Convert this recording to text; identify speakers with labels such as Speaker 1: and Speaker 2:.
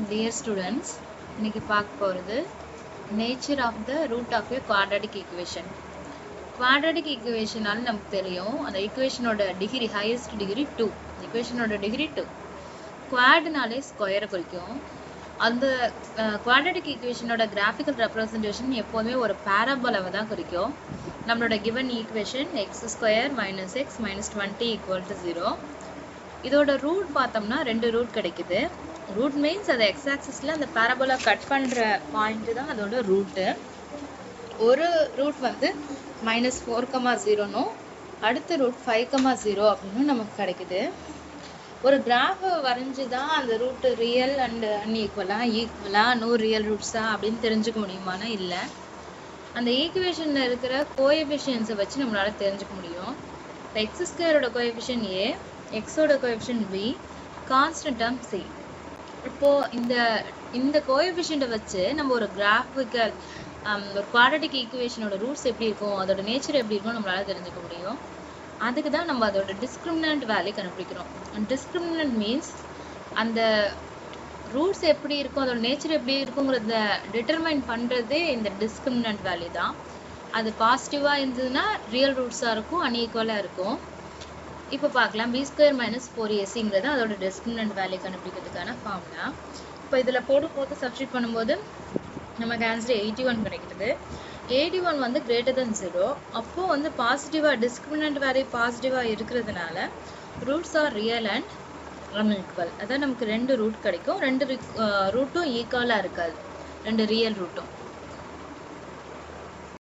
Speaker 1: Dear students, இன்னைக்கு பார்க்க போறது nature of the root of a quadratic equation. Quadratic equation ஆல நமக்கு தெரியும் அந்த equationோட degree highest degree 2. equationோட degree 2. quadனாலே ஸ்கொயரை குறிக்கும். அந்த quadratic equationோட graphical representation எப்போதுமே ஒரு parabola-வை தான் குறிக்கும். நம்மளோட given equation x square minus x minus 20 equal to 0. இதோட ரூட் பார்த்தோம்னா ரெண்டு ரூட் கிடைக்குது. ரூட் மீன்ஸ் அது எக்ஸ் ஆக்சிஸ்ல அந்த பாராபோலா கட் பண்ற பாயிண்ட் தான் அதோட ரூட்டு. ஒரு ரூட் வந்து -4,0 அடுத்த ரூட் 5,0 அப்படின்னு நமக்கு கிடைக்குது. ஒரு கிராஃப் வரைஞ்சு தான் அந்த ரூட் ரியல் அண்ட் ஈக்குவலா நோ ரியல் ரூட்ஸா அப்படின்னு தெரிஞ்சுக்க முடியுமானா இல்லை. அந்த ஈக்குவேஷன்ல இருக்கிற கோஎஃபிஷியன்ஸை வச்சு நம்மளால தெரிஞ்சுக்க முடியும். இப்போ எக்ஸ் ஸ்கொயரோட கோஎஃபிஷியன் ஏ, எக்ஸோட coefficient B, constant term C. இப்போ இந்த கோஎஃபிஷியன்ட்டை வச்சு நம்ம ஒரு கிராஃபிக்கல் ஒரு குவாட்ரட்டிக் ஈக்குவேஷனோட ரூட்ஸ் எப்படி இருக்கும், அதோட நேச்சர் எப்படி இருக்கும் நம்மளால தெரிஞ்சுக்க முடியும். அதுக்கு தான் நம்ம அதோட டிஸ்கிரிமினன்ட் வேல்யூ கண்டுபிடிக்கிறோம். டிஸ்கிரிமினன்ட் மீன்ஸ் அந்த ரூட்ஸ் எப்படி இருக்கும், அதோட நேச்சர் எப்படி இருக்குங்கிறத டிட்டர்மைன் பண்ணுறதே இந்த டிஸ்கிரிமினன்ட் வேல்யூ தான். அது பாசிட்டிவாக இருந்ததுன்னா ரியல் ரூட்ஸாக இருக்கும், அன்ஈக்குவலாக இருக்கும். இப்போ பார்க்கலாம் b ஸ்கொயர் மைனஸ் 4ac அதோட டிஸ்கிரிமினன்ட் வேல்யூ கண்டுபிடிக்கிறதுக்கான ஃபார்முலா. இப்போ இதில் போடும்போது சப்ஸ்டிட் பண்ணும்போது நமக்கு ஆன்சர் 81 கிடைக்கிறது. 81 வந்து கிரேட்டர் தென் 0. அப்போது வந்து பாசிட்டிவாக டிஸ்கிரிமினன்ட் வேல்யூ பாசிட்டிவாக இருக்கிறதுனால roots are real and unequal. அதான் நமக்கு ரெண்டு ரூட் கிடைக்கும். ரெண்டு ரூட்டும் ஈக்குவலாக இருக்காது, ரெண்டு ரியல் ரூட்டும்.